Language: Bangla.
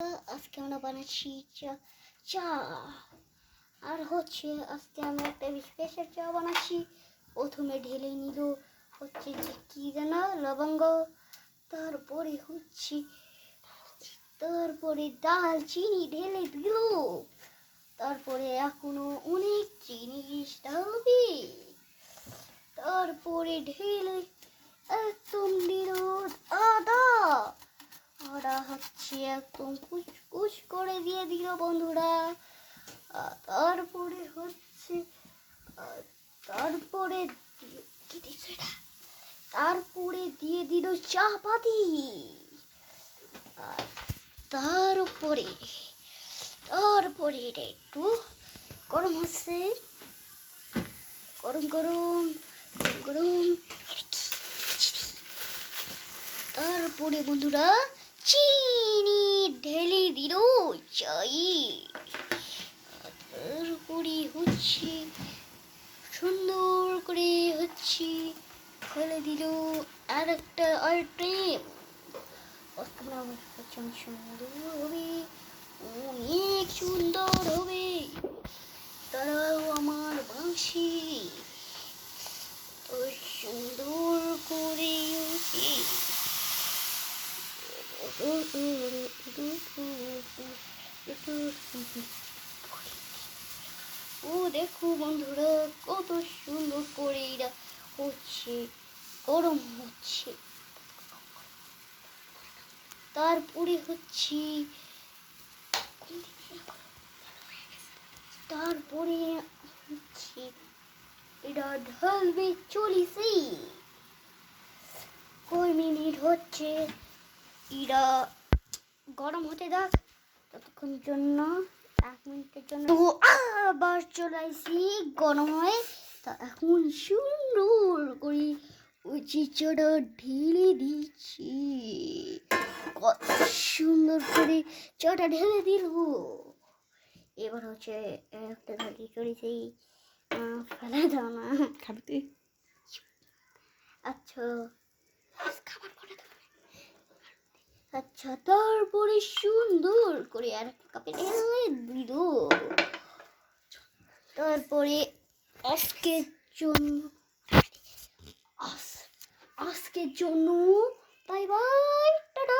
আজকে আমরা বানাচ্ছি চা আর হচ্ছে আজকে আমি একটা স্পেশাল চা বানাচ্ছি। প্রথমে ঢেলে নিল হচ্ছে যে কি যেন লবঙ্গ, তারপরে দালচিনি ঢেলে দিল, তারপরে এখনো অনেক জিনিস ঢালবে, তারপরে ঢেলে একদম দিল আদা। ওরা হচ্ছে একদম কুচকুচ করে দিয়ে দিল বন্ধুরা। তারপরে হচ্ছে তারপরে তারপরে দিয়ে দিল চা পাতি। তারপরে তারপরে এটা একটু গরম হচ্ছে, গরম গরম গরম। তারপরে বন্ধুরা চিনি ঢেলে দিল চাই। তারপরে হচ্ছে সুন্দর করে হচ্ছে ফেলে দিল আর একটা আইটেম। সুন্দর হবে, অনেক সুন্দর হবে। তারাও আমার বাঁশি সুন্দর করে ও দেখো বন্ধুরা কত সুন্দর করে এরা হচ্ছে গরম হচ্ছে। তারপরে হচ্ছে এটা ঢালবে চলিছে। কয় মিনিট হচ্ছে এটা গরম হতে দেখ, ততক্ষণ জন্য 1 মিনিটের জন্য আবার চলাইছি গরম হয়। তা এখন সুন্দর করে ওই চিচাটা ঢেলে দিচ্ছি, কত সুন্দর করে চাটা ঢেলে দিল। এবার হচ্ছে একটা ঘাটি চড়েছি, ফেলে দাও না খাবি তুই। আচ্ছা খাবার করে দাও। আচ্ছা তারপরে সুন্দর করে আর একটা কাপে ঢেলে দিল। তারপরে আজকের জন্য বাই বাই।